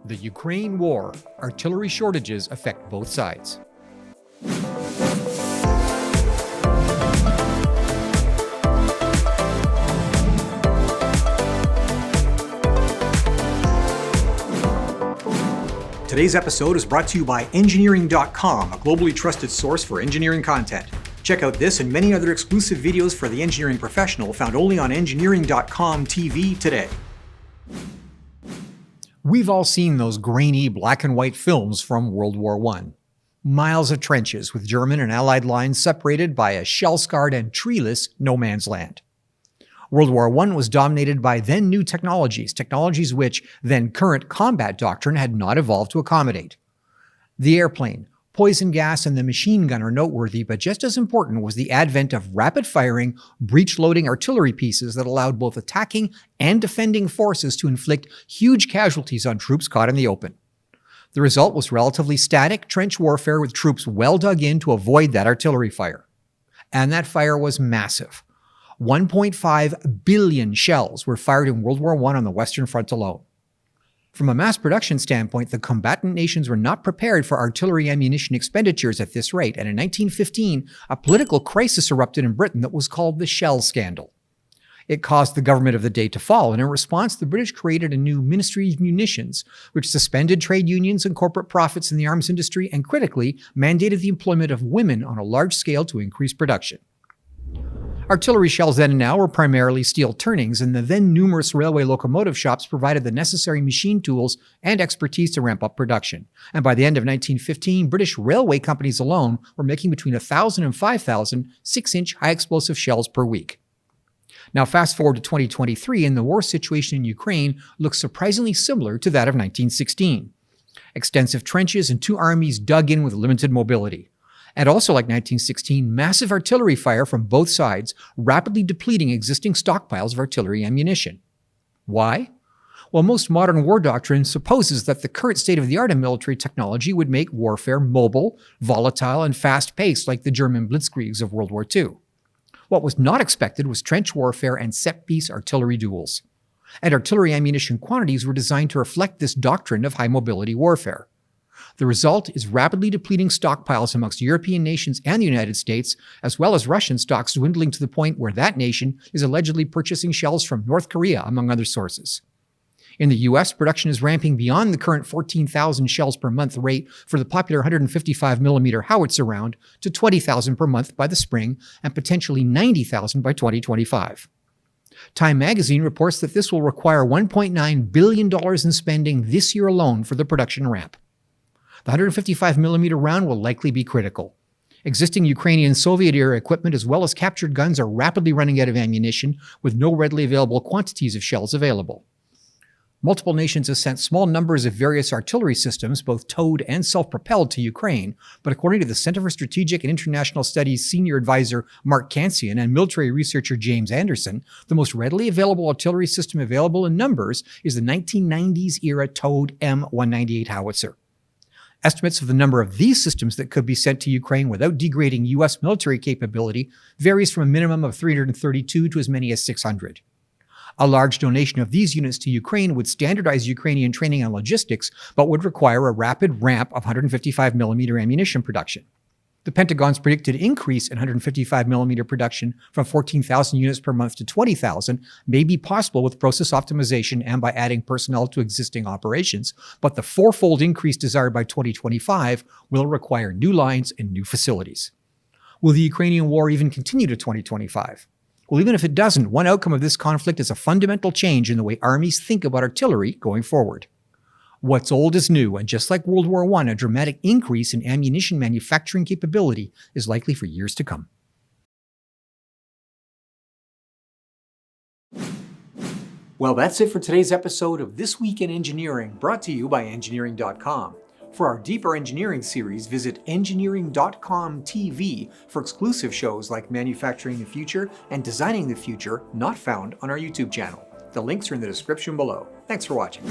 The Ukraine War. Artillery shortages affect both sides. Today's episode is brought to you by engineering.com, a globally trusted source for engineering content. Check out this and many other exclusive videos for the engineering professional found only on engineering.com TV today. We've all seen those grainy black and white films from World War I. Miles of trenches with German and Allied lines separated by a shell-scarred and treeless no man's land. World War I was dominated by then new technologies which then current combat doctrine had not evolved to accommodate. The airplane, poison gas, and the machine gun are noteworthy, but just as important was the advent of rapid-firing, breech-loading artillery pieces that allowed both attacking and defending forces to inflict huge casualties on troops caught in the open. The result was relatively static trench warfare with troops well dug in to avoid that artillery fire. And that fire was massive. 1.5 billion shells were fired in World War I on the Western Front alone. From a mass production standpoint, the combatant nations were not prepared for artillery ammunition expenditures at this rate, and in 1915, a political crisis erupted in Britain that was called the Shell Scandal. It caused the government of the day to fall, and in response, the British created a new Ministry of Munitions, which suspended trade unions and corporate profits in the arms industry and, critically, mandated the employment of women on a large scale to increase production. Artillery shells then and now were primarily steel turnings, and the then numerous railway locomotive shops provided the necessary machine tools and expertise to ramp up production. And by the end of 1915, British railway companies alone were making between 1,000 and 5,000 6-inch high-explosive shells per week. Now fast forward to 2023, and the war situation in Ukraine looks surprisingly similar to that of 1916. Extensive trenches and two armies dug in with limited mobility. And also like 1916, massive artillery fire from both sides, rapidly depleting existing stockpiles of artillery ammunition. Why? Well, most modern war doctrine supposes that the current state-of-the-art in military technology would make warfare mobile, volatile, and fast-paced like the German blitzkriegs of World War II. What was not expected was trench warfare and set-piece artillery duels. And artillery ammunition quantities were designed to reflect this doctrine of high-mobility warfare. The result is rapidly depleting stockpiles amongst European nations and the United States, as well as Russian stocks dwindling to the point where that nation is allegedly purchasing shells from North Korea, among other sources. In the US, production is ramping beyond the current 14,000 shells per month rate for the popular 155mm howitzer round to 20,000 per month by the spring and potentially 90,000 by 2025. Time magazine reports that this will require $1.9 billion in spending this year alone for the production ramp. The 155mm round will likely be critical. Existing Ukrainian Soviet-era equipment as well as captured guns are rapidly running out of ammunition with no readily available quantities of shells available. Multiple nations have sent small numbers of various artillery systems, both towed and self-propelled, to Ukraine, but according to the Center for Strategic and International Studies senior advisor Mark Kansian and military researcher James Anderson, the most readily available artillery system available in numbers is the 1990s-era towed M198 howitzer. Estimates of the number of these systems that could be sent to Ukraine without degrading U.S. military capability varies from a minimum of 332 to as many as 600. A large donation of these units to Ukraine would standardize Ukrainian training and logistics, but would require a rapid ramp of 155mm ammunition production. The Pentagon's predicted increase in 155mm production from 14,000 units per month to 20,000 may be possible with process optimization and by adding personnel to existing operations, but the fourfold increase desired by 2025 will require new lines and new facilities. Will the Ukrainian war even continue to 2025? Well, even if it doesn't, one outcome of this conflict is a fundamental change in the way armies think about artillery going forward. What's old is new, and just like World War I, a dramatic increase in ammunition manufacturing capability is likely for years to come. Well, that's it for today's episode of This Week in Engineering, brought to you by engineering.com. For our deeper engineering series, visit engineering.com TV for exclusive shows like Manufacturing the Future and Designing the Future, not found on our YouTube channel. The links are in the description below. Thanks for watching.